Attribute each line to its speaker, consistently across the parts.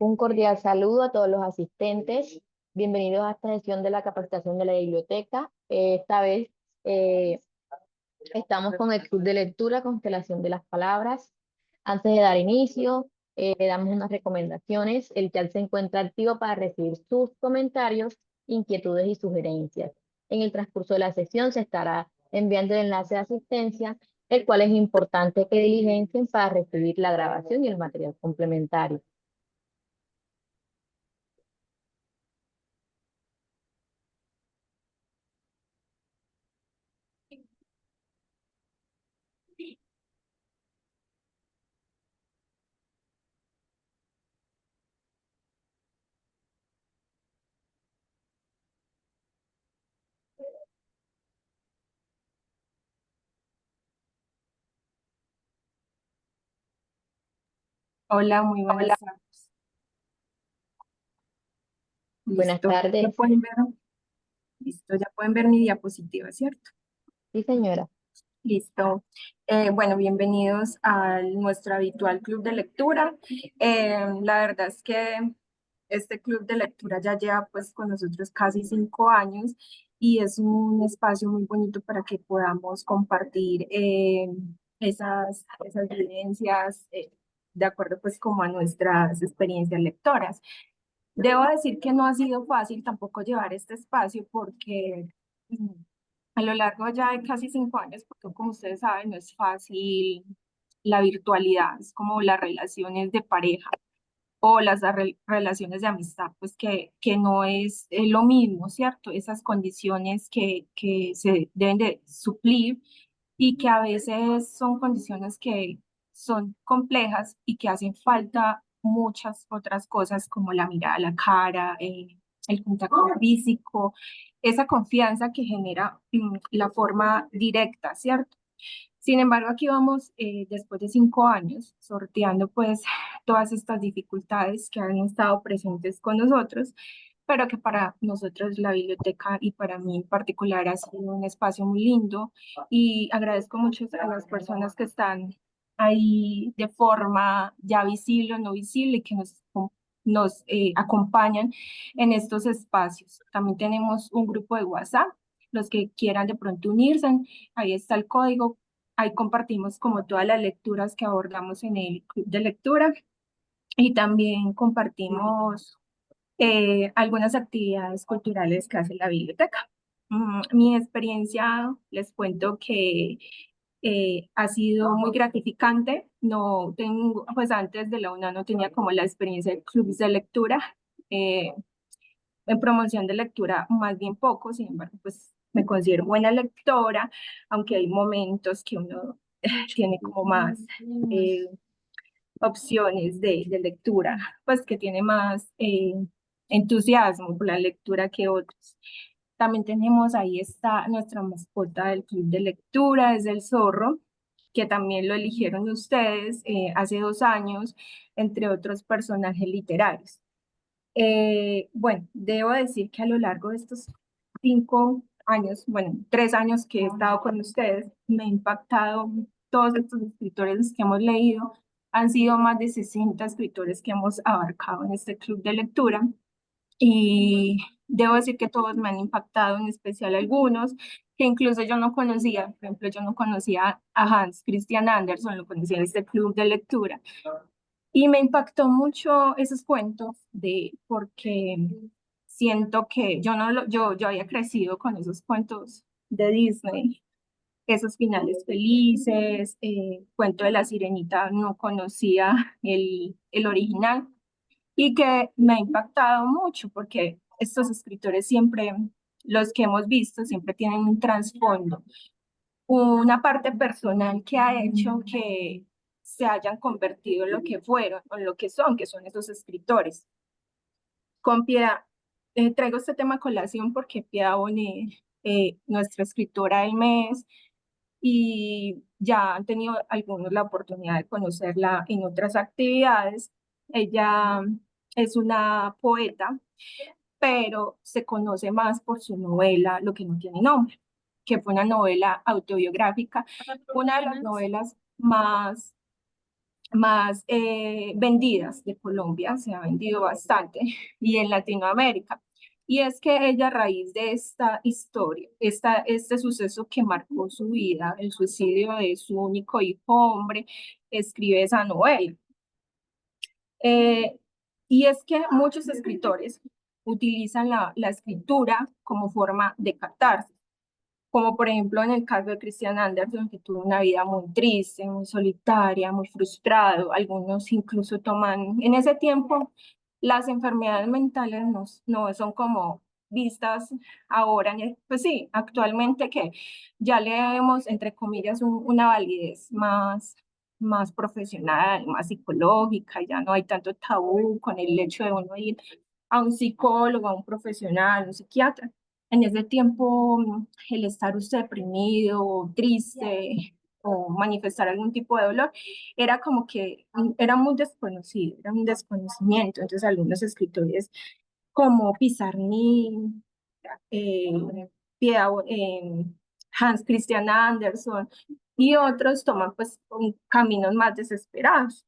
Speaker 1: Un cordial saludo a todos los asistentes. Bienvenidos a esta sesión de la capacitación de la biblioteca. Esta vez eh, estamos con el Club de Lectura Constelación de las Palabras. Antes de dar inicio, le damos unas recomendaciones. El chat se encuentra activo para recibir sus comentarios, inquietudes y sugerencias. En el transcurso de la sesión se estará enviando el enlace de asistencia, el cual es importante que diligencien para recibir la grabación y el material complementario.
Speaker 2: Hola, muy buenas tardes.
Speaker 1: Buenas
Speaker 2: Listo, ya
Speaker 1: tardes.
Speaker 2: pueden ver, listo, ya pueden ver mi diapositiva, ¿cierto?
Speaker 1: Sí, señora.
Speaker 2: Listo. Bueno, bienvenidos a nuestro habitual club de lectura. La verdad es que este club de lectura ya lleva pues con nosotros casi 5 años y es un espacio muy bonito para que podamos compartir esas vivencias de acuerdo pues como a nuestras experiencias lectoras. Debo decir que no ha sido fácil tampoco llevar este espacio porque mm, a lo largo ya de casi 5 años, porque como ustedes saben, no es fácil la virtualidad, es como las relaciones de pareja o las relaciones de amistad, pues que no es lo mismo, ¿cierto? Esas condiciones que se deben de suplir y que a veces son condiciones que son complejas y que hacen falta muchas otras cosas como la mirada a la cara, el contacto físico, esa confianza que genera la forma directa, ¿cierto? Sin embargo, aquí vamos después de 5 años sorteando pues todas estas dificultades que han estado presentes con nosotros, pero que para nosotros la biblioteca y para mí en particular ha sido un espacio muy lindo y agradezco mucho a las personas que están ahí de forma ya visible o no visible y que nos acompañan en estos espacios. También tenemos un grupo de WhatsApp, los que quieran de pronto unirse, ahí está el código. Ahí compartimos como todas las lecturas que abordamos en el club de lectura y también compartimos algunas actividades culturales que hace la biblioteca. Mi experiencia, les cuento que ha sido muy gratificante. No tengo, pues antes de la UNA no tenía como la experiencia de clubes de lectura. Eh, en promoción de lectura más bien poco, sin embargo, pues me considero buena lectora, aunque hay momentos que uno tiene como más eh, opciones de lectura, pues que tiene más entusiasmo por la lectura que otros. También tenemos ahí está nuestra mascota del club de lectura, es el zorro, que también lo eligieron ustedes hace 2 años, entre otros personajes literarios. Bueno, debo decir que a lo largo de estos 5 años, bueno, 3 años que he estado con ustedes, me ha impactado todos estos escritores que hemos leído. Han sido más de 60 escritores que hemos abarcado en este club de lectura y debo decir que todos me han impactado, en especial algunos que incluso yo no conocía. Por ejemplo, yo no conocía a Hans Christian Andersen, lo conocía en este club de lectura. Y me impactó mucho esos cuentos porque siento que yo no lo, yo había crecido con esos cuentos de Disney, esos finales felices, cuento de la sirenita, no conocía el original y que me ha impactado mucho porque estos escritores siempre, los que hemos visto, siempre tienen un trasfondo, una parte personal que ha hecho que se hayan convertido en lo que fueron o en lo que son esos escritores. Con Piedad, traigo este tema a colación porque Piedad Bonet, nuestra escritora del mes, y ya han tenido algunos la oportunidad de conocerla en otras actividades. Ella es una poeta, pero se conoce más por su novela Lo que no tiene nombre, que fue una novela autobiográfica, una de las novelas más más vendidas de Colombia, se ha vendido bastante, y en Latinoamérica. Y es que ella, a raíz de esta historia, este suceso que marcó su vida, el suicidio de su único hijo hombre, escribe esa novela. Eh, y es que muchos escritores utilizan la escritura como forma de catarsis, como por ejemplo en el caso de Christian Andersen, que tuvo una vida muy triste, muy solitaria, muy frustrado. Algunos incluso toman, en ese tiempo, las enfermedades mentales no son como vistas ahora, pues sí, actualmente que ya le vemos, entre comillas, una validez más profesional, más psicológica, ya no hay tanto tabú con el hecho de uno ir a un psicólogo, a un profesional, un psiquiatra. En ese tiempo, el estar usted deprimido, o triste o manifestar algún tipo de dolor, era como que era muy desconocido, era un desconocimiento. Entonces, algunos escritores como Pizarnik, eh, Hans Christian Andersen y otros toman pues caminos más desesperados.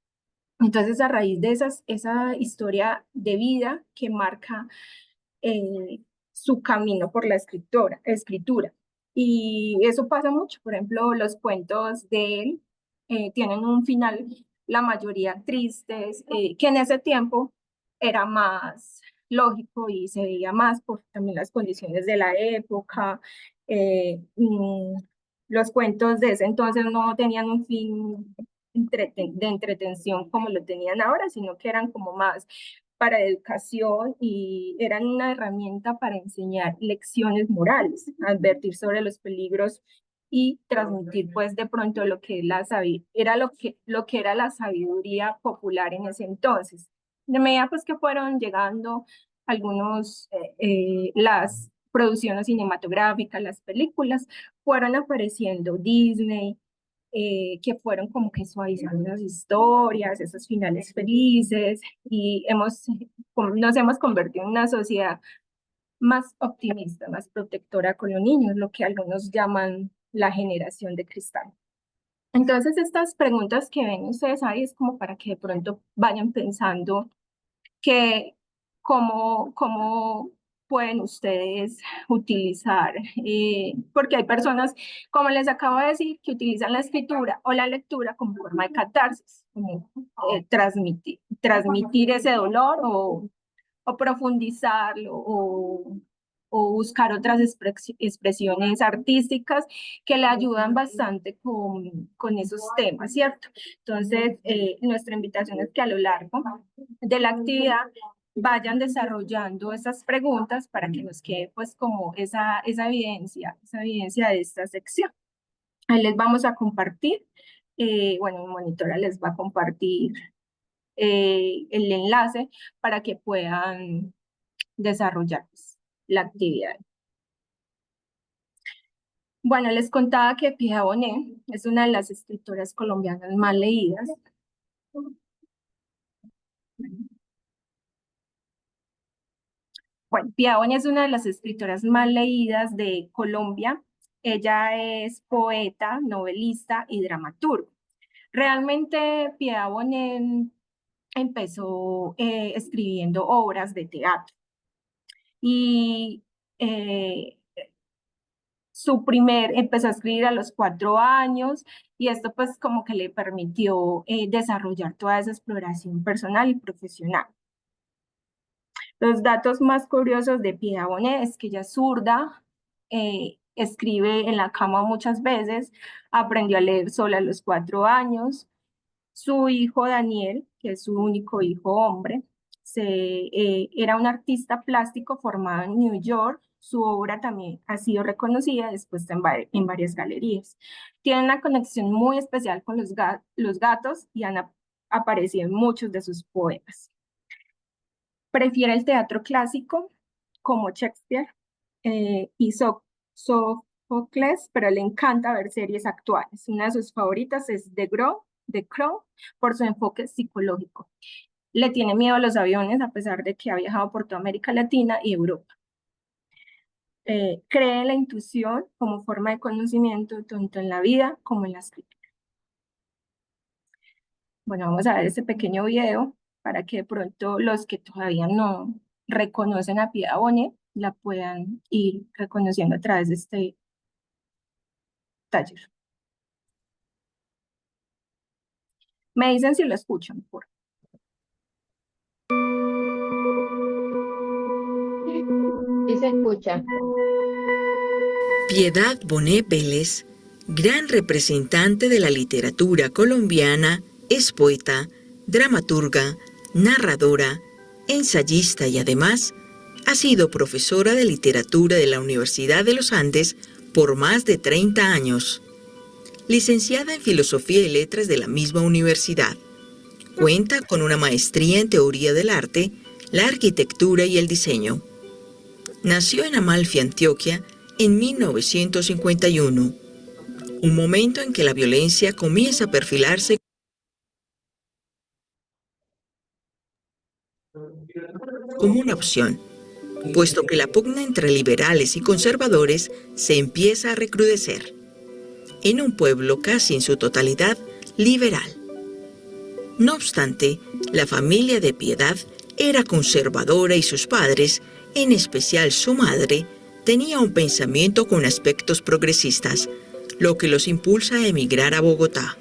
Speaker 2: Entonces, a raíz de esa historia de vida que marca eh, su camino por la escritura. Y eso pasa mucho. Por ejemplo, los cuentos de él tienen un final, la mayoría tristes, que en ese tiempo era más lógico y se veía más por también las condiciones de la época. Los cuentos de ese entonces no tenían un fin de entretención como lo tenían ahora, sino que eran como más para educación y eran una herramienta para enseñar lecciones morales, advertir sobre los peligros y transmitir pues de pronto lo que era lo que era la sabiduría popular en ese entonces. De medida pues que fueron llegando las producciones cinematográficas, las películas, fueron apareciendo Disney, que fueron como que suavizando las historias, esos finales felices, y nos hemos convertido en una sociedad más optimista, más protectora con los niños, lo que algunos llaman la generación de cristal. Entonces, estas preguntas que ven ustedes ahí es como para que de pronto vayan pensando que cómo pueden ustedes utilizar, porque hay personas, como les acabo de decir, que utilizan la escritura o la lectura como forma de catarsis, como transmitir ese dolor o profundizarlo o buscar otras expresiones artísticas que le ayudan bastante con esos temas, ¿cierto? Entonces, nuestra invitación es que a lo largo de la actividad vayan desarrollando esas preguntas para que nos quede pues como esa evidencia de esta sección. Ahí les vamos a compartir, bueno, mi monitora les va a compartir el enlace para que puedan desarrollar pues, la actividad. Bueno, les contaba que Pia Bonet es una de las escritoras colombianas más leídas. Bueno, Pia Bonet es una de las escritoras más leídas de Colombia. Ella es poeta, novelista y dramaturgo. Realmente Pia Bonet empezó escribiendo obras de teatro y eh, empezó a escribir a los 4 años y esto pues como que le permitió desarrollar toda esa exploración personal y profesional. Los datos más curiosos de Pia Bonet es que ella es zurda, escribe en la cama muchas veces, aprendió a leer sola a los 4 años. Su hijo Daniel, que es su único hijo hombre, era un artista plástico formado en New York. Su obra también ha sido reconocida y expuesta en varias galerías. Tiene una conexión muy especial con los gatos y han aparecido en muchos de sus poemas. Prefiere el teatro clásico, como Shakespeare y Sófocles, pero le encanta ver series actuales. Una de sus favoritas es The Crow, por su enfoque psicológico. Le tiene miedo a los aviones, a pesar de que ha viajado por toda América Latina y Europa. Cree en la intuición como forma de conocimiento, tanto en la vida como en la escritura. Bueno, vamos a ver este pequeño video para que de pronto los que todavía no reconocen a Piedad Bonet la puedan ir reconociendo a través de este taller. Me dicen si lo escuchan, por
Speaker 1: Sí se escucha.
Speaker 3: Piedad Bonet Vélez, gran representante de la literatura colombiana, es poeta, dramaturga, narradora, ensayista y además ha sido profesora de literatura de la Universidad de los Andes por más de 30 años. Licenciada en Filosofía y Letras de la misma universidad. Cuenta con una maestría en Teoría del Arte, la Arquitectura y el Diseño. Nació en Amalfi, Antioquia, en 1951, un momento en que la violencia comienza a perfilarse como una opción, puesto que la pugna entre liberales y conservadores se empieza a recrudecer, en un pueblo casi en su totalidad liberal. No obstante, la familia de Piedad era conservadora y sus padres, en especial su madre, tenía un pensamiento con aspectos progresistas, lo que los impulsa a emigrar a Bogotá.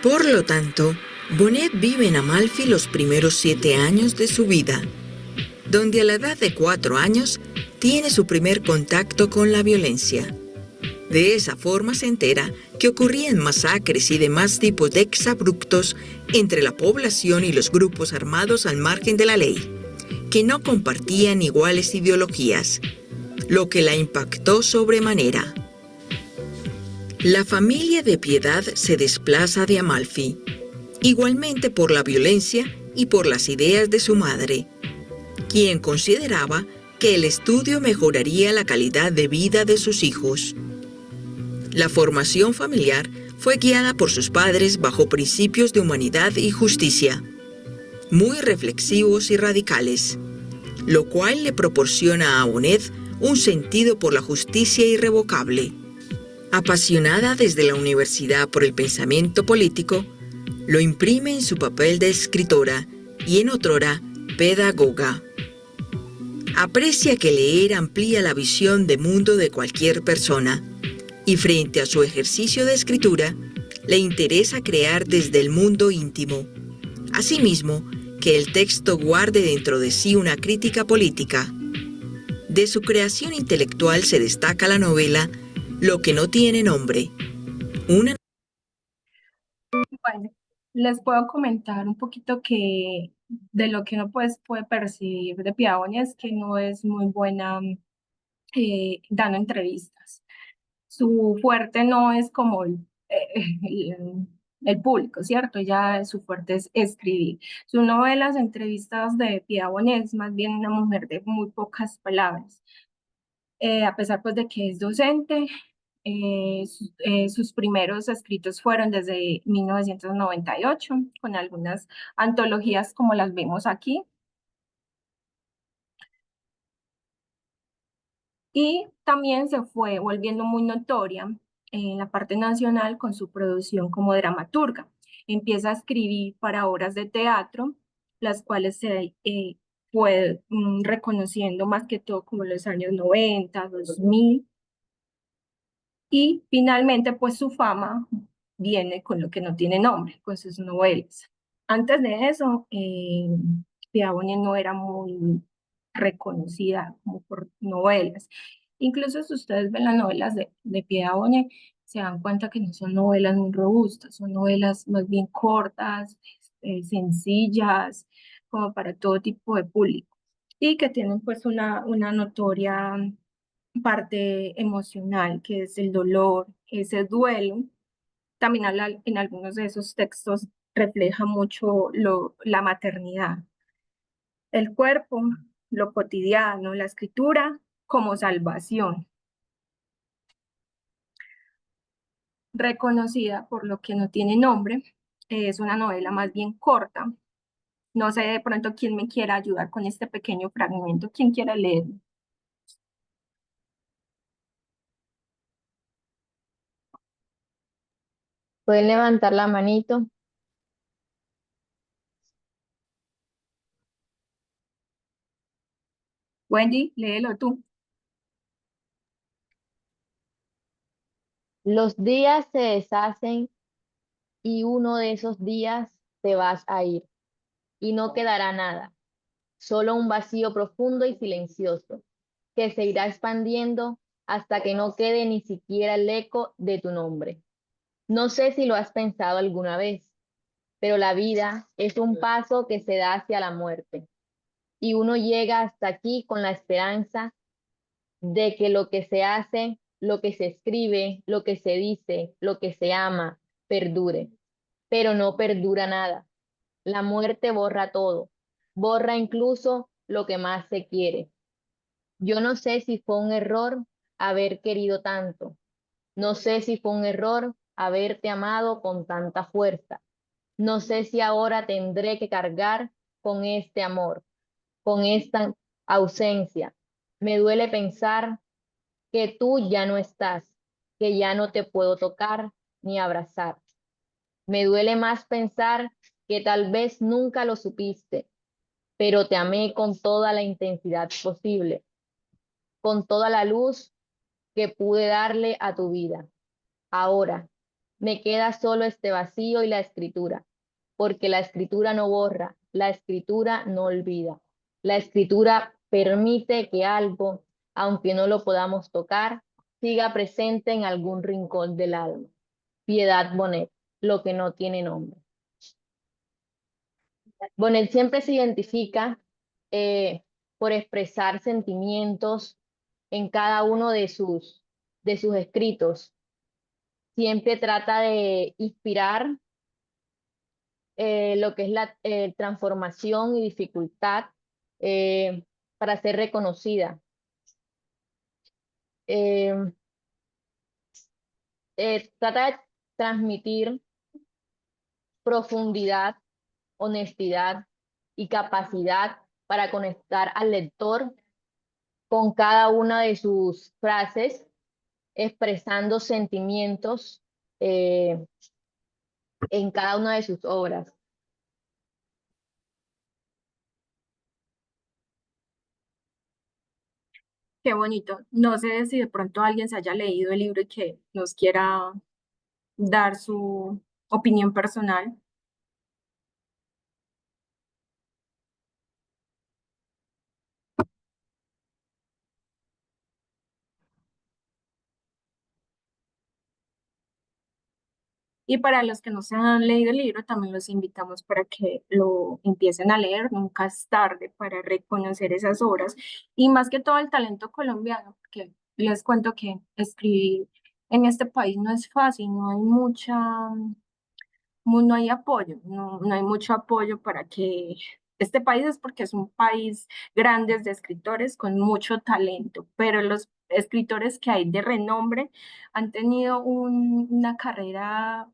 Speaker 3: Por lo tanto, Bonet vive en Amalfi los primeros 7 años de su vida, donde a la edad de 4 años tiene su primer contacto con la violencia. De esa forma se entera que ocurrían masacres y demás tipos de exabruptos entre la población y los grupos armados al margen de la ley, que no compartían iguales ideologías, lo que la impactó sobremanera. La familia de Piedad se desplaza de Amalfi, igualmente por la violencia y por las ideas de su madre, quien consideraba que el estudio mejoraría la calidad de vida de sus hijos. La formación familiar fue guiada por sus padres bajo principios de humanidad y justicia, muy reflexivos y radicales, lo cual le proporciona a Bonet un sentido por la justicia irrevocable. Apasionada desde la universidad por el pensamiento político, lo imprime en su papel de escritora y en otrora pedagoga. Aprecia que leer amplía la visión de mundo de cualquier persona, y frente a su ejercicio de escritura, le interesa crear desde el mundo íntimo. Asimismo, que el texto guarde dentro de sí una crítica política. De su creación intelectual se destaca la novela Lo que no tiene nombre.
Speaker 2: Bueno, les puedo comentar un poquito que de lo que uno pues, puede percibir de Piedad Bonet es que no es muy buena dando entrevistas. Su fuerte no es como el público, ¿cierto? Ya su fuerte es escribir. Su novela, las entrevistas de Piedad Bonet es más bien una mujer de muy pocas palabras. A pesar pues de que es docente, sus primeros escritos fueron desde 1998, con algunas antologías como las vemos aquí. Y también se fue volviendo muy notoria en la parte nacional con su producción como dramaturga. Empieza a escribir para obras de teatro, las cuales se fue reconociendo más que todo como los años 90, 2000. Y finalmente, pues su fama viene con Lo que no tiene nombre, con sus novelas. Antes de eso, Piedad Bonet no era muy reconocida como por novelas. Incluso si ustedes ven las novelas de Piedad Bonet, se dan cuenta que no son novelas muy robustas, son novelas más bien cortas, sencillas, como para todo tipo de público, y que tienen pues una notoria parte emocional, que es el dolor, ese duelo. También en algunos de esos textos refleja mucho la maternidad, el cuerpo, lo cotidiano, la escritura como salvación. Reconocida por Lo que no tiene nombre, es una novela más bien corta. No sé de pronto quién me quiera ayudar con este pequeño fragmento, quién quiera leer.
Speaker 1: Pueden levantar la manito.
Speaker 2: Wendy, léelo tú.
Speaker 1: Los días se deshacen y uno de esos días te vas a ir y no quedará nada, solo un vacío profundo y silencioso que se irá expandiendo hasta que no quede ni siquiera el eco de tu nombre. No sé si lo has pensado alguna vez, pero la vida es un paso que se da hacia la muerte y uno llega hasta aquí con la esperanza de que lo que se hace, lo que se escribe, lo que se dice, lo que se ama, perdure, pero no perdura nada. La muerte borra todo, borra incluso lo que más se quiere. Yo no sé si fue un error haber querido tanto, no sé si fue un error haberte amado con tanta fuerza, no sé si ahora tendré que cargar con este amor, con esta ausencia. Me duele pensar que tú ya no estás, que ya no te puedo tocar ni abrazar. Me duele más pensar que tal vez nunca lo supiste, pero te amé con toda la intensidad posible, con toda la luz que pude darle a tu vida. Ahora, me queda solo este vacío y la escritura, porque la escritura no borra, la escritura no olvida. La escritura permite que algo, aunque no lo podamos tocar, siga presente en algún rincón del alma. Piedad Bonet, lo que no tiene nombre. Bonet siempre se identifica eh, por expresar sentimientos en cada uno de sus escritos. Siempre trata de inspirar lo que es la transformación y dificultad eh, para ser reconocida. Eh, Trata de transmitir profundidad, honestidad y capacidad para conectar al lector con cada una de sus frases, expresando sentimientos eh, en cada una de sus obras.
Speaker 2: Qué bonito. No sé si de pronto alguien se haya leído el libro y que nos quiera dar su opinión personal. Y para los que no se han leído el libro, también los invitamos para que lo empiecen a leer. Nunca es tarde para reconocer esas obras. Y más que todo el talento colombiano, porque les cuento que escribir en este país no es fácil, no hay no hay apoyo, no hay mucho apoyo para que este país es porque es un país grande de escritores con mucho talento, pero los escritores que hay de renombre han tenido una carrera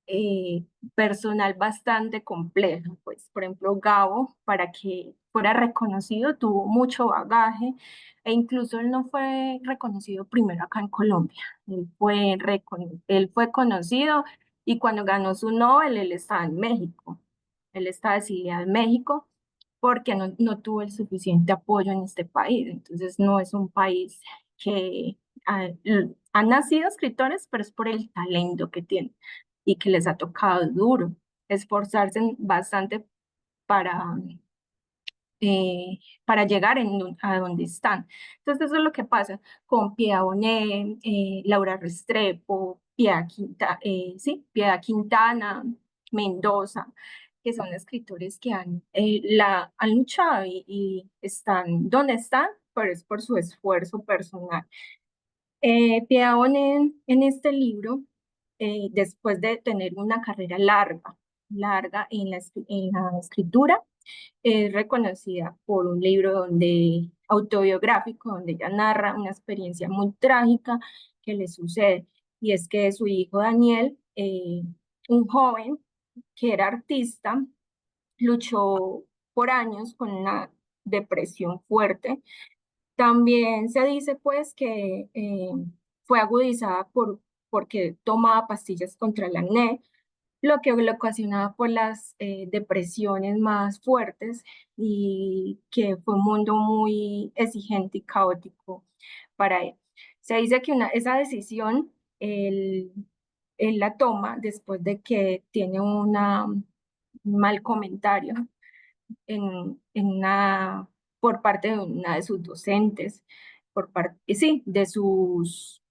Speaker 2: eh, personal bastante compleja. Pues, por ejemplo, Gabo, para que fuera reconocido, tuvo mucho bagaje e incluso él no fue reconocido primero acá en Colombia. Él fue conocido y cuando ganó su Nobel, él estaba en México. Él estaba exiliado en México porque no tuvo el suficiente apoyo en este país. Entonces, no es un país que han nacido escritores, pero es por el talento que tienen y que les ha tocado duro, esforzarse bastante para, para llegar a donde están. Entonces eso es lo que pasa con Piedad Bonet, Laura Restrepo, Piedad Quintana, Mendoza, que son escritores que han luchado y están donde están, pero es por su esfuerzo personal. Piedad Bonet en este libro, después de tener una carrera larga en en la escritura, es reconocida por un libro autobiográfico donde ella narra una experiencia muy trágica que le sucede, y es que su hijo Daniel, un joven que era artista, luchó por años con una depresión fuerte. También se dice pues que fue agudizada porque tomaba pastillas contra el acné, lo que le ocasionaba por las depresiones más fuertes y que fue un mundo muy exigente y caótico para él. Se dice que esa decisión él la toma después de que tiene un mal comentario por parte de una de sus docentes, por parte, sí, de sus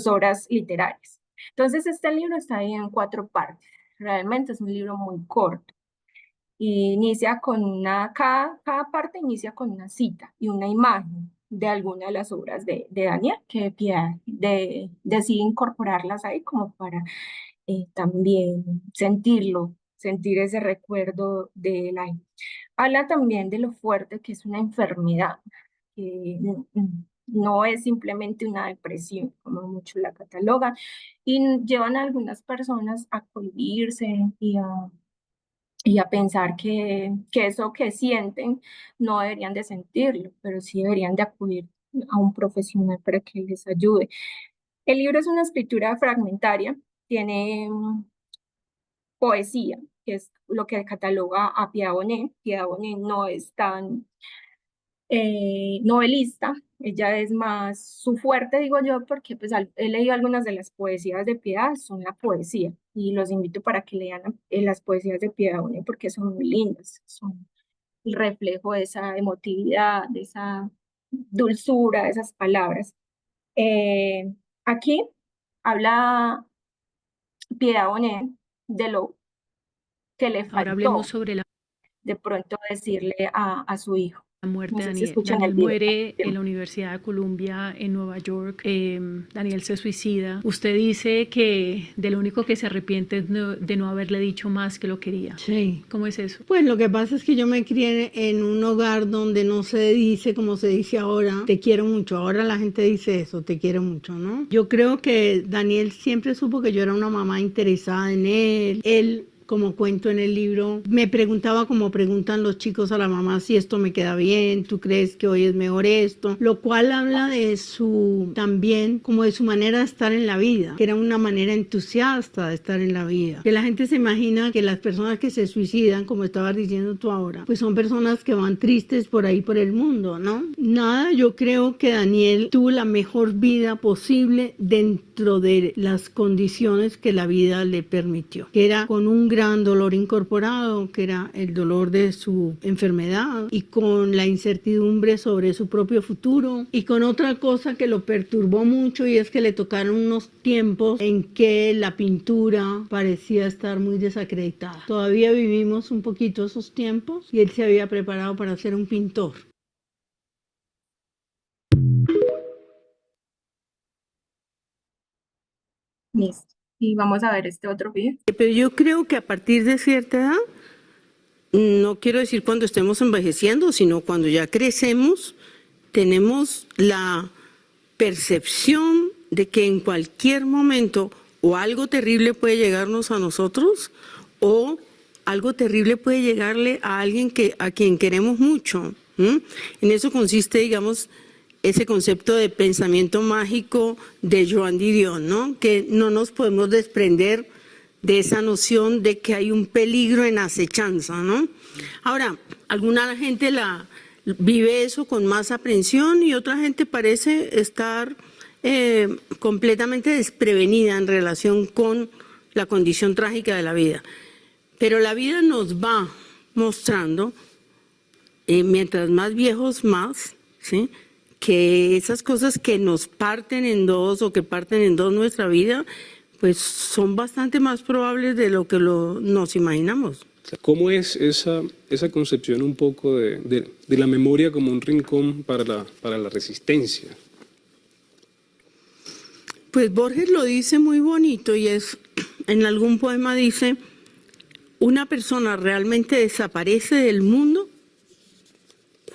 Speaker 2: obras literarias. Entonces, este libro está ahí en 4 partes. Realmente es un libro muy corto. Inicia con cada parte inicia con una cita y una imagen de alguna de las obras de Daniel, que decide incorporarlas ahí como para también sentir ese recuerdo de la. Habla también de lo fuerte que es una enfermedad, que no es simplemente una depresión, como muchos la catalogan, y llevan a algunas personas a cohibirse y a pensar que eso que sienten no deberían de sentirlo, pero sí deberían de acudir a un profesional para que les ayude. El libro es una escritura fragmentaria, tiene poesía, que es lo que cataloga a Pia Bonet. Pia Bonet no es tan novelista, ella es más su fuerte, digo yo, porque pues he leído algunas de las poesías de Piedad, son la poesía, y los invito para que lean las poesías de Piedad Bonet porque son muy lindas, son el reflejo de esa emotividad, de esa dulzura, de esas palabras. Aquí habla Piedad Bonet de lo que le
Speaker 4: Ahora hablemos
Speaker 2: faltó
Speaker 4: sobre la
Speaker 2: de pronto decirle a su hijo.
Speaker 4: muerte
Speaker 2: No
Speaker 4: de
Speaker 2: sé si
Speaker 4: Daniel.
Speaker 2: escuchan el
Speaker 4: Daniel
Speaker 2: video.
Speaker 4: muere en la Universidad de Columbia en Nueva York. Daniel se suicida. Usted dice que de lo único que se arrepiente es de no haberle dicho más que lo quería.
Speaker 5: Sí.
Speaker 4: ¿Cómo es eso?
Speaker 5: Pues lo que pasa es que yo me crié en un hogar donde no se dice como se dice ahora, te quiero mucho. Ahora la gente dice eso, te quiero mucho, ¿no? Yo creo que Daniel siempre supo que yo era una mamá interesada en él. Él, como cuento en el libro, me preguntaba como preguntan los chicos a la mamá si esto me queda bien, tú crees que hoy es mejor esto, lo cual habla de su, también como de su manera de estar en la vida, que era una manera entusiasta de estar en la vida, que la gente se imagina que las personas que se suicidan, como estabas diciendo tú ahora, pues son personas que van tristes por ahí por el mundo, ¿no? Nada, yo creo que Daniel tuvo la mejor vida posible dentro de las condiciones que la vida le permitió, que era con un gran dolor incorporado, que era el dolor de su enfermedad, y con la incertidumbre sobre su propio futuro, y con otra cosa que lo perturbó mucho, y es que le tocaron unos tiempos en que la pintura parecía estar muy desacreditada. Todavía vivimos un poquito esos tiempos, y él se había preparado para ser un pintor.
Speaker 2: Listo. Y vamos a ver este otro video.
Speaker 5: Pero yo creo que a partir de cierta edad, no quiero decir cuando estemos envejeciendo, sino cuando ya crecemos, tenemos la percepción de que en cualquier momento o algo terrible puede llegarnos a nosotros o algo terrible puede llegarle a alguien a quien queremos mucho. En eso consiste, digamos, ese concepto de pensamiento mágico de Joan Didion, ¿no? Que no nos podemos desprender de esa noción de que hay un peligro en acechanza, ¿no? Ahora, alguna gente vive eso con más aprensión y otra gente parece estar completamente desprevenida en relación con la condición trágica de la vida. Pero la vida nos va mostrando, mientras más viejos más, ¿sí?, que esas cosas que nos parten en dos o que parten en dos nuestra vida, pues son bastante más probables de lo que nos imaginamos.
Speaker 6: ¿Cómo es esa concepción un poco de la memoria como un rincón para la resistencia?
Speaker 5: Pues Borges lo dice muy bonito y en algún poema dice, una persona realmente desaparece del mundo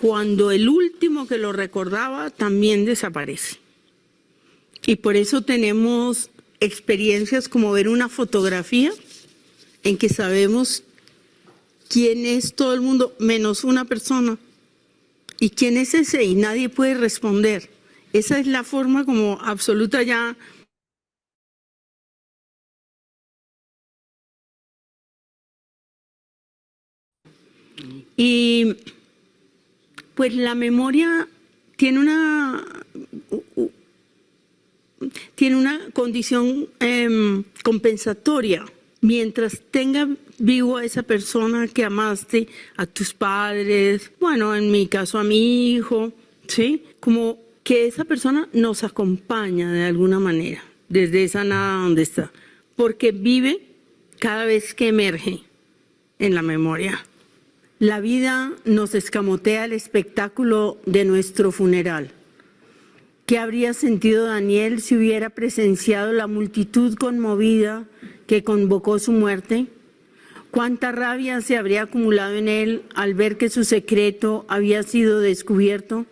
Speaker 5: cuando el último que lo recordaba también desaparece. Y por eso tenemos experiencias como ver una fotografía en que sabemos quién es todo el mundo menos una persona. ¿Y quién es ese? Y nadie puede responder. Esa es la forma como absoluta ya Y pues la memoria tiene una condición compensatoria. Mientras tenga vivo a esa persona que amaste, a tus padres, bueno, en mi caso a mi hijo, ¿sí? Como que esa persona nos acompaña de alguna manera, desde esa nada donde está, porque vive cada vez que emerge en la memoria. La vida nos escamotea el espectáculo de nuestro funeral. ¿Qué habría sentido Daniel si hubiera presenciado la multitud conmovida que convocó su muerte? ¿Cuánta rabia se habría acumulado en él al ver que su secreto había sido descubierto?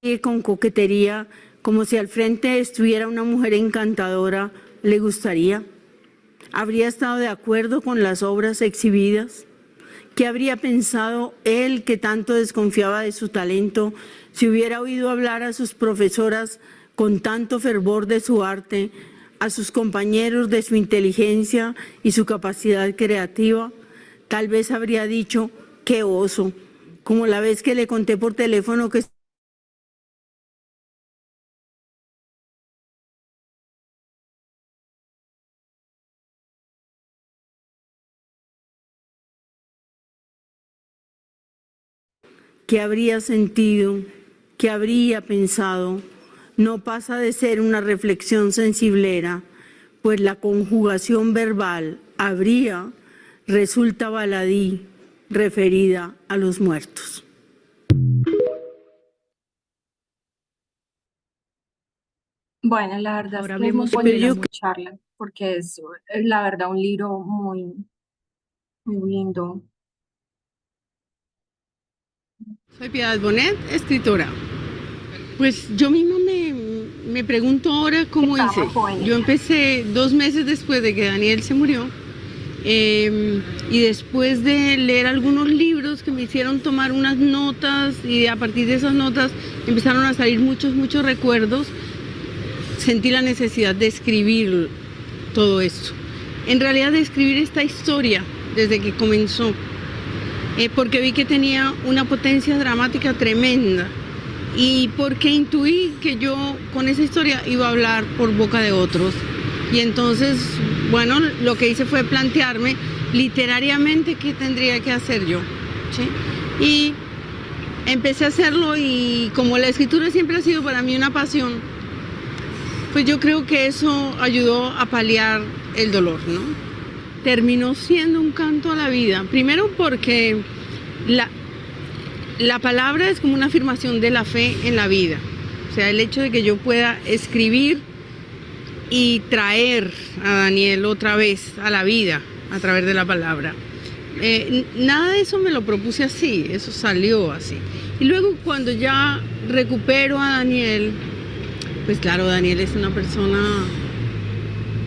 Speaker 5: Y con coquetería, como si al frente estuviera una mujer encantadora, ¿le gustaría? ¿Habría estado de acuerdo con las obras exhibidas? ¿Qué habría pensado él, que tanto desconfiaba de su talento, si hubiera oído hablar a sus profesoras con tanto fervor de su arte, a sus compañeros de su inteligencia y su capacidad creativa? Tal vez habría dicho, qué oso, como la vez que le conté por teléfono que ¿qué habría sentido? ¿Qué habría pensado? No pasa de ser una reflexión sensiblera, pues la conjugación verbal habría resulta baladí, referida a los muertos.
Speaker 2: Bueno, la verdad
Speaker 4: Ahora
Speaker 2: es que es muy
Speaker 4: hablemos,
Speaker 2: bonita
Speaker 5: pero
Speaker 2: su charla, porque es la verdad un libro muy, muy lindo.
Speaker 5: Soy Piedad Bonet, escritora. Pues yo misma me pregunto ahora cómo
Speaker 2: Estamos
Speaker 5: hice.
Speaker 2: jóvenes.
Speaker 5: Yo empecé 2 meses después de que Daniel se murió, y después de leer algunos libros que me hicieron tomar unas notas, y a partir de esas notas empezaron a salir muchos recuerdos, sentí la necesidad de escribir todo esto. En realidad, de escribir esta historia desde que comenzó, porque vi que tenía una potencia dramática tremenda y porque intuí que yo con esa historia iba a hablar por boca de otros. Y entonces, bueno, lo que hice fue plantearme literariamente qué tendría que hacer yo, ¿sí? Y empecé a hacerlo, y como la escritura siempre ha sido para mí una pasión, pues yo creo que eso ayudó a paliar el dolor, ¿no? Terminó siendo un canto a la vida, primero porque la palabra es como una afirmación de la fe en la vida. O sea, el hecho de que yo pueda escribir y traer a Daniel otra vez a la vida a través de la palabra. Nada de eso me lo propuse así, eso salió así. Y luego, cuando ya recupero a Daniel, pues claro, Daniel es una persona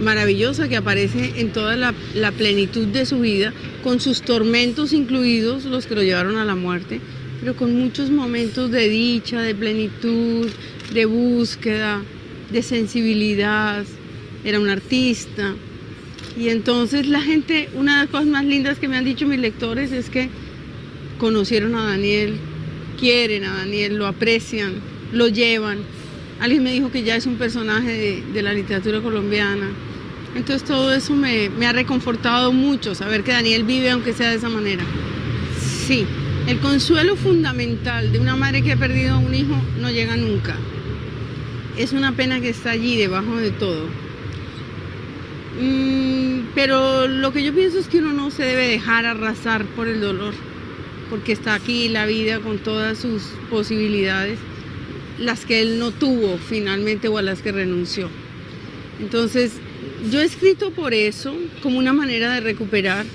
Speaker 5: maravillosa que aparece en toda la plenitud de su vida, con sus tormentos incluidos, los que lo llevaron a la muerte, pero con muchos momentos de dicha, de plenitud, de búsqueda, de sensibilidad. Era un artista. Y entonces la gente, una de las cosas más lindas que me han dicho mis lectores es que conocieron a Daniel, quieren a Daniel, lo aprecian, lo llevan. Alguien me dijo que ya es un personaje de la literatura colombiana. Entonces todo eso me ha reconfortado mucho, saber que Daniel vive aunque sea de esa manera. Sí, el consuelo fundamental de una madre que ha perdido a un hijo no llega nunca. Es una pena que está allí debajo de todo. Pero lo que yo pienso es que uno no se debe dejar arrasar por el dolor, porque está aquí la vida con todas sus posibilidades, las que él no tuvo finalmente o a las que renunció. Entonces, yo he escrito por eso, como una manera de recuperar,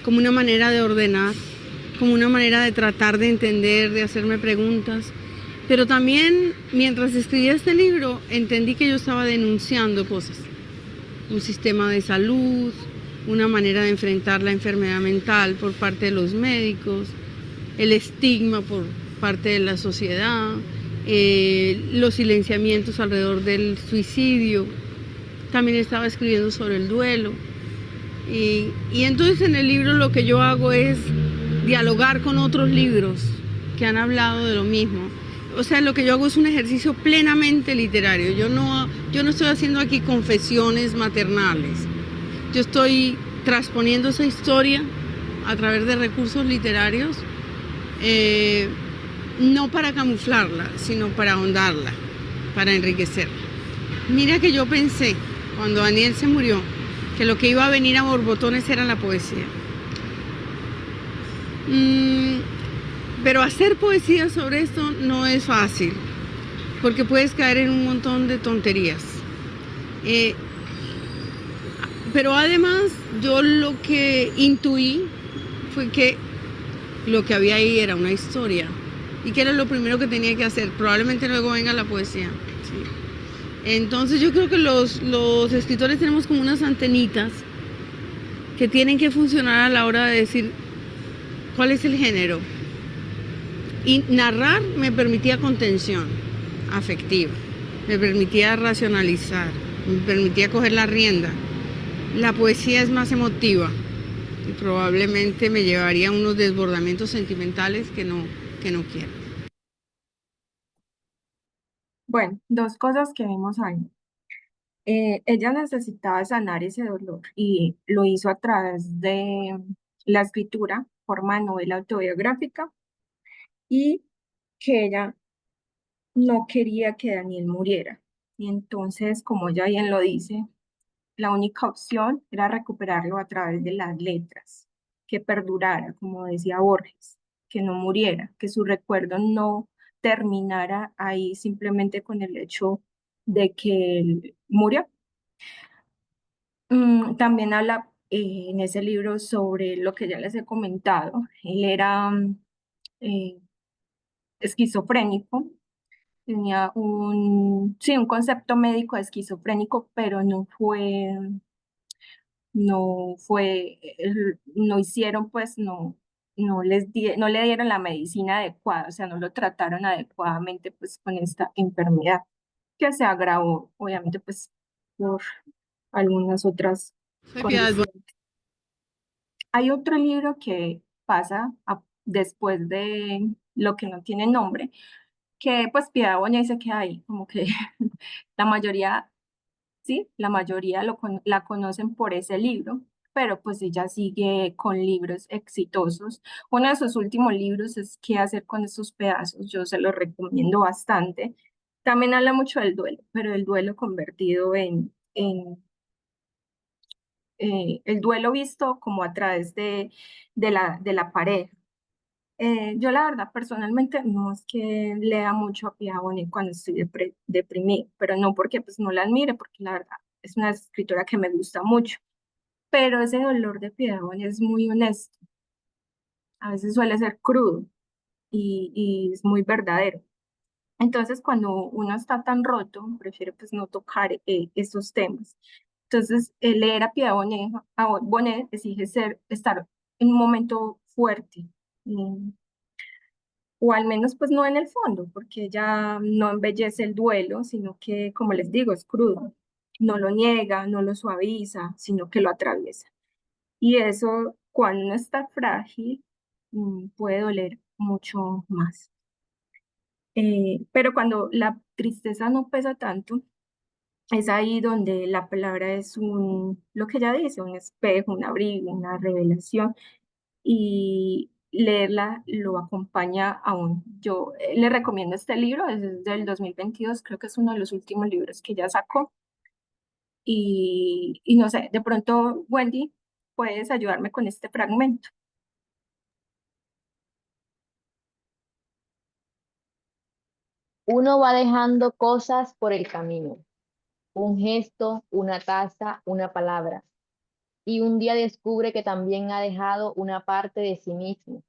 Speaker 5: como una manera de ordenar, como una manera de tratar de entender, de hacerme preguntas. Pero también, mientras escribía este libro, entendí que yo estaba denunciando cosas. Un sistema de salud, una manera de enfrentar la enfermedad mental por parte de los médicos, el estigma por parte de la sociedad, los silenciamientos alrededor del suicidio. También estaba escribiendo sobre el duelo. Y entonces en el libro lo que yo hago es dialogar con otros libros que han hablado de lo mismo. O sea, lo que yo hago es un ejercicio plenamente literario. Yo no estoy haciendo aquí confesiones maternales. Yo estoy transponiendo esa historia a través de recursos literarios, no para camuflarla, sino para ahondarla, para enriquecerla. Mira que yo pensé, cuando Daniel se murió, que lo que iba a venir a borbotones era la poesía. Pero hacer poesía sobre esto no es fácil, porque puedes caer en un montón de tonterías. Pero además, yo lo que intuí fue que lo que había ahí era una historia y que era lo primero que tenía que hacer. Probablemente luego venga la poesía. Sí. Entonces yo creo que los escritores tenemos como unas antenitas que tienen que funcionar a la hora de decir cuál es el género. Y narrar me permitía contención afectiva, me permitía racionalizar, me permitía coger la rienda. La poesía es más emotiva y probablemente me llevaría a unos desbordamientos sentimentales que no quiero.
Speaker 2: Bueno, dos cosas que vimos ahí. Ella necesitaba sanar ese dolor y lo hizo a través de la escritura, forma de novela autobiográfica, y que ella no quería que Daniel muriera. Y entonces, como ella bien lo dice, la única opción era recuperarlo a través de las letras, que perdurara, como decía Borges, que no muriera, que su recuerdo no terminara ahí simplemente con el hecho de que él murió. También habla en ese libro sobre lo que ya les he comentado. Él era eh, esquizofrénico, tenía sí, un concepto médico de esquizofrénico, pero no hicieron, pues, no le dieron la medicina adecuada, o sea, no lo trataron adecuadamente, pues, con esta enfermedad, que se agravó, obviamente, pues, por algunas otras
Speaker 5: Soy Piedad Bonet.
Speaker 2: condiciones. Hay otro libro que pasa después de Lo que no tiene nombre, que pues Piedad Bonet dice que hay, como que la mayoría, sí, la mayoría la conocen por ese libro, pero pues ella sigue con libros exitosos. Uno de sus últimos libros es ¿Qué hacer con esos pedazos? Yo se lo recomiendo bastante. También habla mucho del duelo, pero el duelo convertido el duelo visto como a través de la pareja. Yo la verdad personalmente no es que lea mucho a Pia Bonet cuando estoy deprimida, pero no porque pues no la admire, porque la verdad es una escritora que me gusta mucho, pero ese dolor de Pia Bonet es muy honesto, a veces suele ser crudo y es muy verdadero. Entonces cuando uno está tan roto, prefiere pues no tocar estos temas. Entonces leer a Pia Bonet, Bonet exige estar en un momento fuerte. O al menos pues no en el fondo, porque ella no embellece el duelo, sino que, como les digo, es crudo. No lo niega, no lo suaviza, sino que lo atraviesa. Y eso, cuando uno está frágil, puede doler mucho más. Pero cuando la tristeza no pesa tanto, es ahí donde la palabra es lo que ella dice, un espejo, un abrigo, una revelación, y leerla lo acompaña aún. Yo le recomiendo este libro, es del 2022, creo que es uno de los últimos libros que ella sacó. Y no sé, de pronto, Wendy, puedes ayudarme con este fragmento.
Speaker 1: Uno va dejando cosas por el camino, un gesto, una taza, una palabra, y un día descubre que también ha dejado una parte de sí mismo,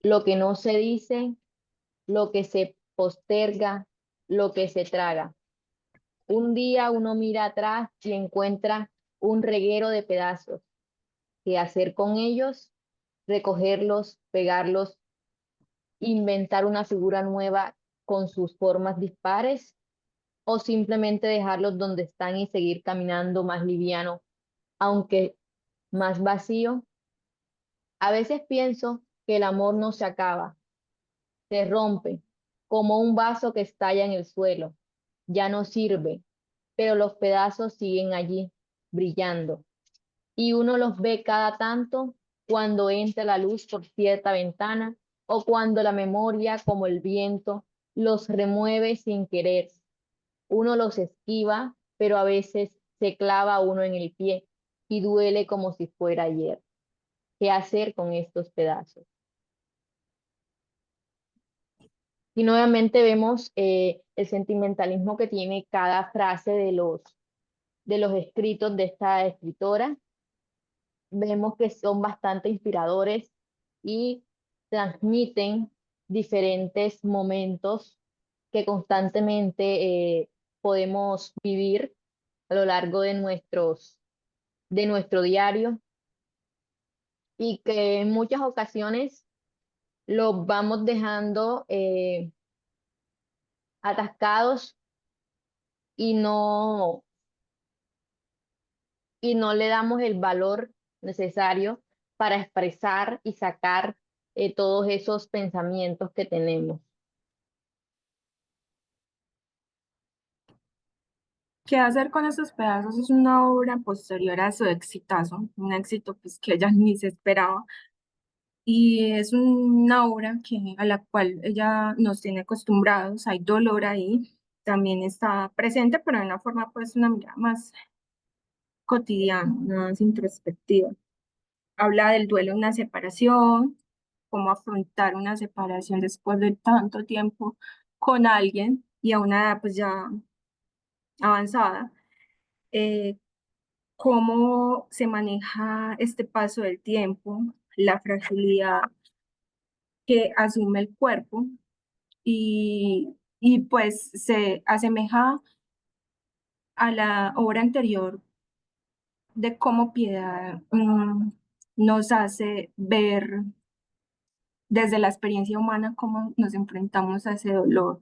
Speaker 1: lo que no se dice, lo que se posterga, lo que se traga. Un día uno mira atrás y encuentra un reguero de pedazos. ¿Qué hacer con ellos? Recogerlos, pegarlos, inventar una figura nueva con sus formas dispares, o simplemente dejarlos donde están y seguir caminando más liviano, aunque más vacío. A veces pienso que el amor no se acaba, se rompe, como un vaso que estalla en el suelo. Ya no sirve, pero los pedazos siguen allí, brillando. Y uno los ve cada tanto cuando entra la luz por cierta ventana o cuando la memoria, como el viento, los remueve sin querer. Uno los esquiva, pero a veces se clava uno en el pie y duele como si fuera ayer. ¿Qué hacer con estos pedazos? Y nuevamente vemos el sentimentalismo que tiene cada frase de los escritos de esta escritora. Vemos que son bastante inspiradores y transmiten diferentes momentos que constantemente podemos vivir a lo largo de nuestro diario y que en muchas ocasiones los vamos dejando atascados y no le damos el valor necesario para expresar y sacar todos esos pensamientos que tenemos.
Speaker 2: ¿Qué hacer con esos pedazos? Es una obra posterior a su exitazo, un éxito pues que ella ni se esperaba. Y es una obra a la cual ella nos tiene acostumbrados, hay dolor ahí, también está presente, pero de una forma pues una mirada más cotidiana, más introspectiva. Habla del duelo en una separación, cómo afrontar una separación después de tanto tiempo con alguien y a una edad pues ya avanzada. eh, Cómo se maneja este paso del tiempo, la fragilidad que asume el cuerpo y pues se asemeja a la obra anterior de cómo Piedad nos hace ver desde la experiencia humana cómo nos enfrentamos a ese dolor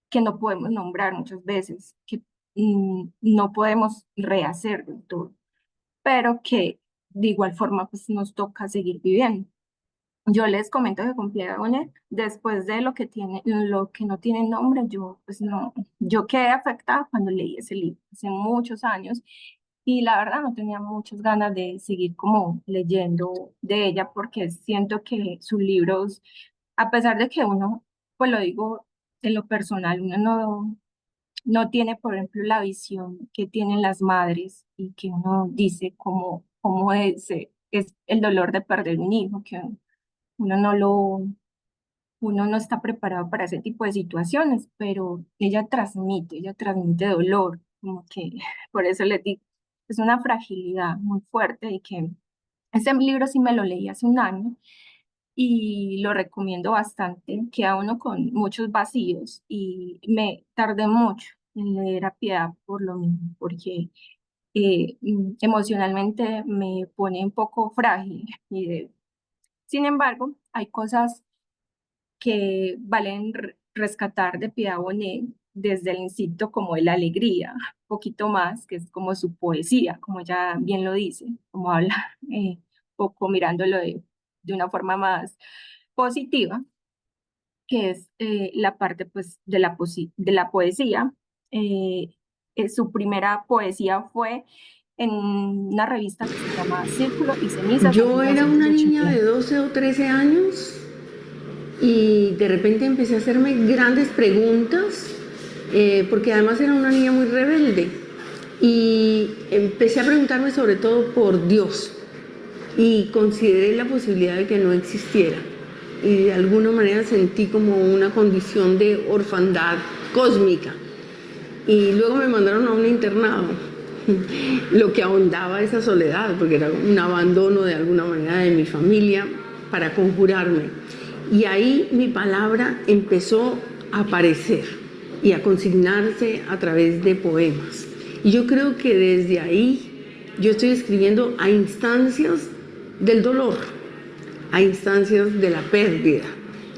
Speaker 2: que no podemos nombrar muchas veces, que no podemos rehacer del todo, pero que de igual forma pues nos toca seguir viviendo. Yo les comento que con Piedad Bonet, después de lo que no tiene nombre, yo pues no, yo quedé afectada cuando leí ese libro hace muchos años y la verdad no tenía muchas ganas de seguir como leyendo de ella porque siento que sus libros, a pesar de que uno, pues lo digo en lo personal, uno no tiene, por ejemplo, la visión que tienen las madres y que uno dice cómo es el dolor de perder un hijo, que uno no lo, uno no está preparado para ese tipo de situaciones, pero ella transmite dolor, como que por eso les digo, es una fragilidad muy fuerte y que ese libro sí me lo leí hace un año y lo recomiendo bastante, queda uno con muchos vacíos y me tardé mucho en leer a Piedad por lo mismo, porque emocionalmente me pone un poco frágil y débil. Sin embargo, hay cosas que valen rescatar de Piedad Bonet desde el instinto como de la alegría, un poquito más, que es como su poesía, como ella bien lo dice, como habla, poco mirándolo de una forma más positiva, que es la parte pues de la poesía. Eh, Su primera poesía fue en una revista que se llama Círculo y Cenizas en
Speaker 5: Yo era una niña de
Speaker 2: 1981.
Speaker 5: 12 o 13 años y de repente empecé a hacerme grandes preguntas, porque además era una niña muy rebelde. Y empecé a preguntarme sobre todo por Dios y consideré la posibilidad de que no existiera. Y de alguna manera sentí como una condición de orfandad cósmica. Y luego me mandaron a un internado, lo que ahondaba esa soledad, porque era un abandono de alguna manera de mi familia para conjurarme. Y ahí mi palabra empezó a aparecer y a consignarse a través de poemas. Y yo creo que desde ahí yo estoy escribiendo a instancias del dolor, a instancias de la pérdida,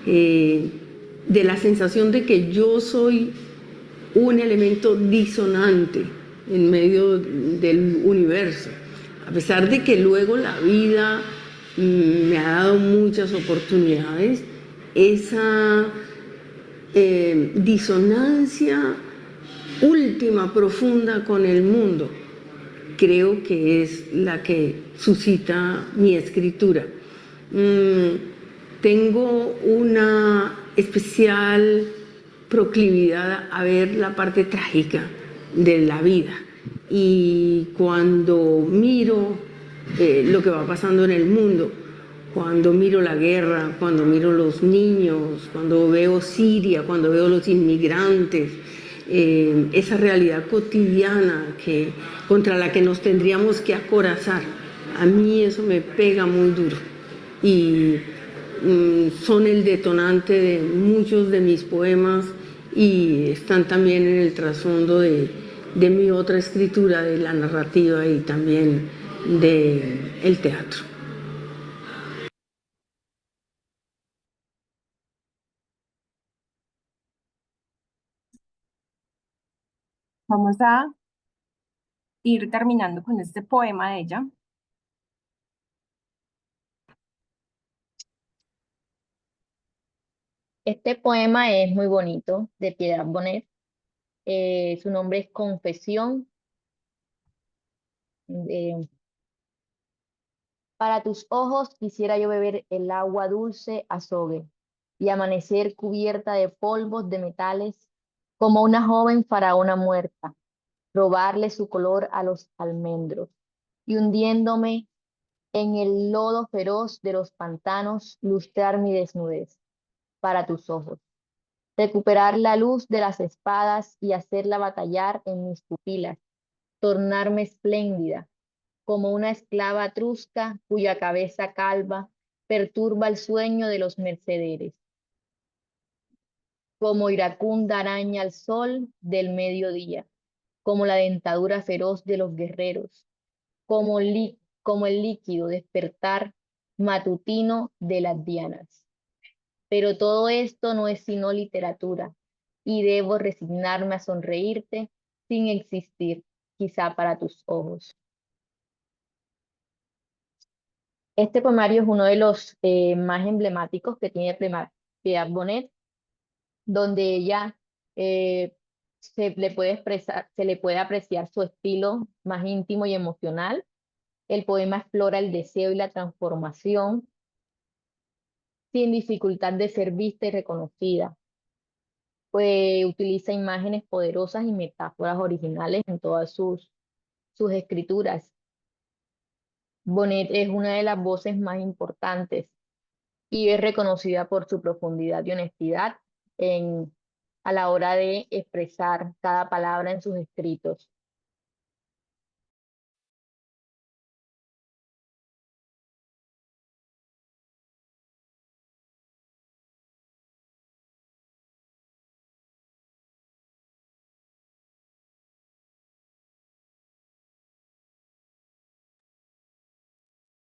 Speaker 5: de la sensación de que yo soy un elemento disonante en medio del universo, A pesar de que luego la vida me ha dado muchas oportunidades, esa disonancia última, profunda con el mundo, creo que es la que suscita mi escritura. Tengo una especial proclividad a ver la parte trágica de la vida, y cuando miro lo que va pasando en el mundo, cuando miro la guerra, cuando miro los niños, cuando veo Siria, cuando veo los inmigrantes, esa realidad cotidiana contra la que nos tendríamos que acorazar, a mí eso me pega muy duro y son el detonante de muchos de mis poemas, y están también en el trasfondo de mi otra escritura, de la narrativa y también del teatro.
Speaker 2: Vamos a ir terminando con este poema de ella.
Speaker 1: Este poema es muy bonito, de Piedad Bonet. Su nombre es Confesión. Para tus ojos quisiera yo beber el agua dulce azogue y amanecer cubierta de polvos de metales como una joven faraona muerta, robarle su color a los almendros y hundiéndome en el lodo feroz de los pantanos, lustrar mi desnudez para tus ojos, recuperar la luz de las espadas y hacerla batallar en mis pupilas, tornarme espléndida como una esclava etrusca cuya cabeza calva perturba el sueño de los mercaderes, como iracunda araña al sol del mediodía, como la dentadura feroz de los guerreros, como el líquido despertar matutino de las dianas. Pero todo esto no es sino literatura, y debo resignarme a sonreírte sin existir, quizá para tus ojos. Este poemario es uno de los más emblemáticos que tiene Piedad Bonet, donde ella se le puede apreciar su estilo más íntimo y emocional. El poema explora el deseo y la transformación sin dificultad de ser vista y reconocida. Pues utiliza imágenes poderosas y metáforas originales en todas sus escrituras. Bonet es una de las voces más importantes y es reconocida por su profundidad y honestidad a la hora de expresar cada palabra en sus escritos.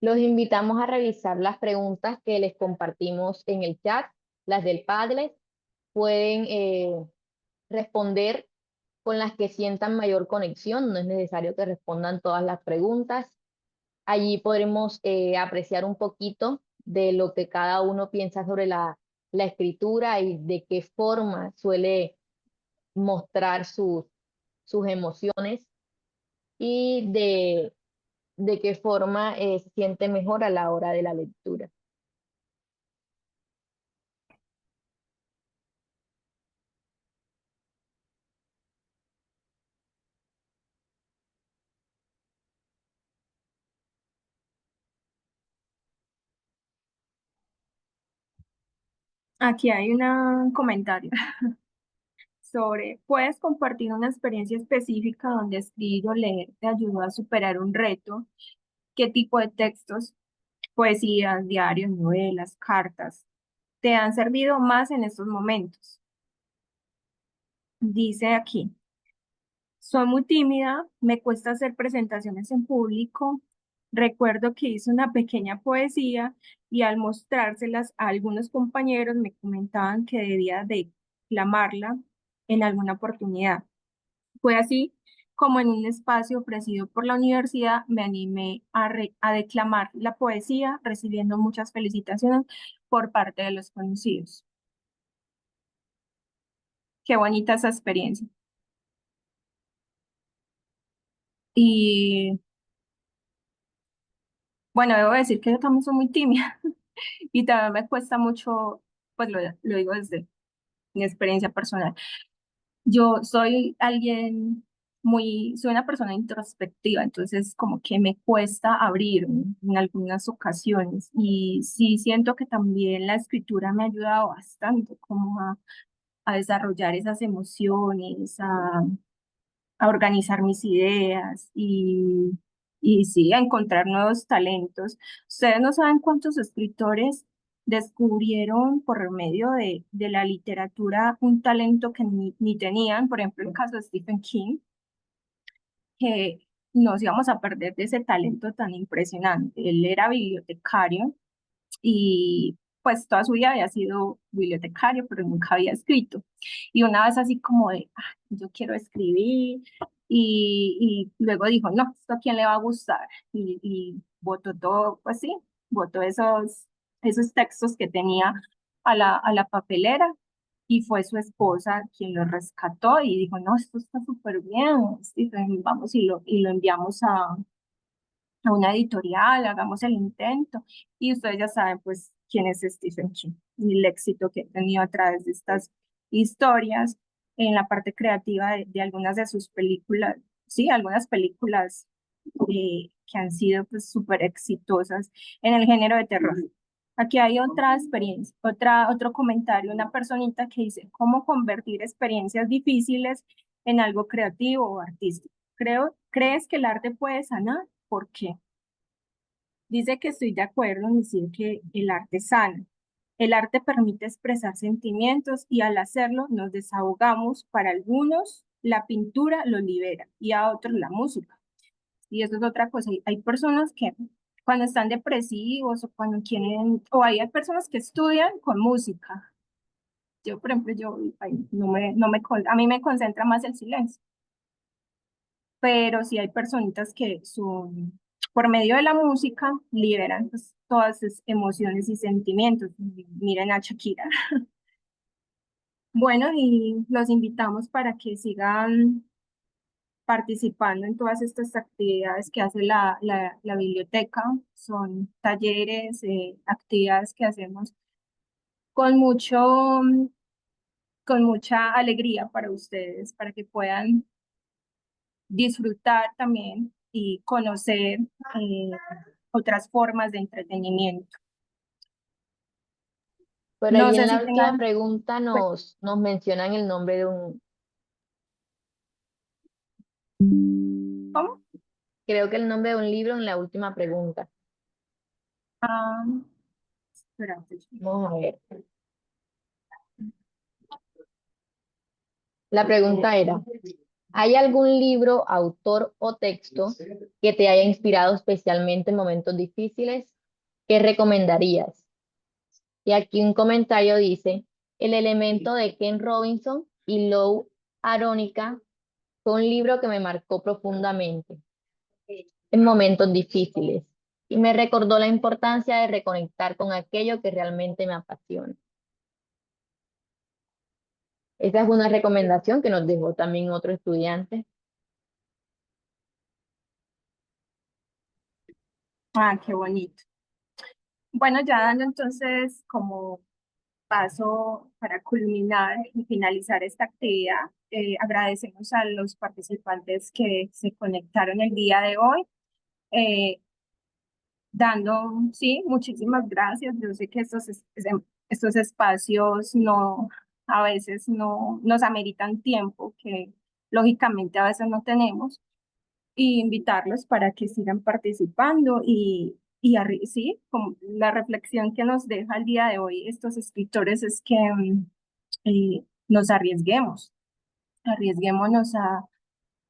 Speaker 1: Los invitamos a revisar las preguntas que les compartimos en el chat, las del Padlet. Pueden responder con las que sientan mayor conexión, no es necesario que respondan todas las preguntas. Allí podremos apreciar un poquito de lo que cada uno piensa sobre la escritura y de qué forma suele mostrar sus emociones y de qué forma se siente mejor a la hora de la lectura.
Speaker 2: Aquí hay un comentario sobre, ¿puedes compartir una experiencia específica donde escribir o leer te ayudó a superar un reto? ¿Qué tipo de textos, poesías, diarios, novelas, cartas, te han servido más en estos momentos? Dice aquí, soy muy tímida, me cuesta hacer presentaciones en público. Recuerdo que hice una pequeña poesía y al mostrárselas a algunos compañeros me comentaban que debía declamarla en alguna oportunidad. Fue así como en un espacio ofrecido por la universidad me animé a declamar la poesía, recibiendo muchas felicitaciones por parte de los conocidos. Qué bonita esa experiencia. Y bueno, debo decir que yo también soy muy tímida y también me cuesta mucho, pues lo digo desde mi experiencia personal. Yo soy soy una persona introspectiva, entonces como que me cuesta abrirme en algunas ocasiones y sí siento que también la escritura me ha ayudado bastante como a desarrollar esas emociones, a organizar mis ideas y sí, a encontrar nuevos talentos. Ustedes no saben cuántos escritores descubrieron por medio de la literatura un talento que ni tenían, por ejemplo, el caso de Stephen King, que nos íbamos a perder de ese talento tan impresionante. Él era bibliotecario y pues toda su vida había sido bibliotecario, pero nunca había escrito. Y una vez así como de, "Ah, yo quiero escribir", y luego dijo, no, ¿esto a quién le va a gustar? Y botó todo, pues sí, botó esos textos que tenía a la papelera. Y fue su esposa quien lo rescató y dijo, no, esto está súper bien, Stephen, vamos y lo enviamos a una editorial, hagamos el intento. Y ustedes ya saben, pues, quién es Stephen King y el éxito que ha tenido a través de estas historias en la parte creativa de algunas de sus películas, sí, algunas películas que han sido pues súper exitosas en el género de terror. Aquí hay otra experiencia, otro comentario, una personita que dice, ¿cómo convertir experiencias difíciles en algo creativo o artístico? ¿Crees que el arte puede sanar? ¿Por qué? Dice que estoy de acuerdo en decir que el arte sana. El arte permite expresar sentimientos y al hacerlo nos desahogamos. Para algunos, la pintura lo libera y a otros la música. Y eso es otra cosa. Hay personas que cuando están depresivos o cuando quieren, o hay personas que estudian con música. Yo, por ejemplo, a mí me concentra más el silencio. Pero sí hay personitas que son, por medio de la música, liberan pues, todas sus emociones y sentimientos. Miren a Shakira. Bueno, y los invitamos para que sigan participando en todas estas actividades que hace la biblioteca. Son talleres, actividades que hacemos con con mucha alegría para ustedes, para que puedan disfrutar también y conocer otras formas de entretenimiento.
Speaker 1: Por
Speaker 2: No
Speaker 1: ahí en
Speaker 2: sé
Speaker 1: la
Speaker 2: si
Speaker 1: última
Speaker 2: tengan,
Speaker 1: pregunta
Speaker 2: pues,
Speaker 1: nos mencionan el nombre de un,
Speaker 2: ¿cómo?
Speaker 1: creo que el nombre de un libro en la última pregunta.
Speaker 2: Ah, espérate.
Speaker 1: Vamos a ver. La pregunta era, ¿hay algún libro, autor o texto que te haya inspirado especialmente en momentos difíciles? ¿Qué recomendarías? Y aquí un comentario dice, El elemento de Ken Robinson y Lou Arónica fue un libro que me marcó profundamente en momentos difíciles y me recordó la importancia de reconectar con aquello que realmente me apasiona. Esa es una recomendación que nos dejó también otro estudiante.
Speaker 2: Ah, qué bonito. Bueno, ya dando entonces como paso para culminar y finalizar esta actividad, agradecemos a los participantes que se conectaron el día de hoy. eh, sí, muchísimas gracias. Yo sé que estos espacios a veces no nos ameritan tiempo, que lógicamente a veces no tenemos, y invitarlos para que sigan participando sí, como la reflexión que nos deja el día de hoy estos escritores es que nos arriesguémonos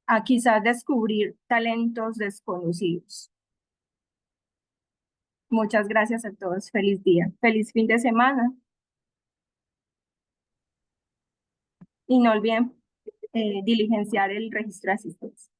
Speaker 2: a quizás descubrir talentos desconocidos. Muchas gracias a todos. Feliz día. Feliz fin de semana. Y no olviden diligenciar el registro de asistencia.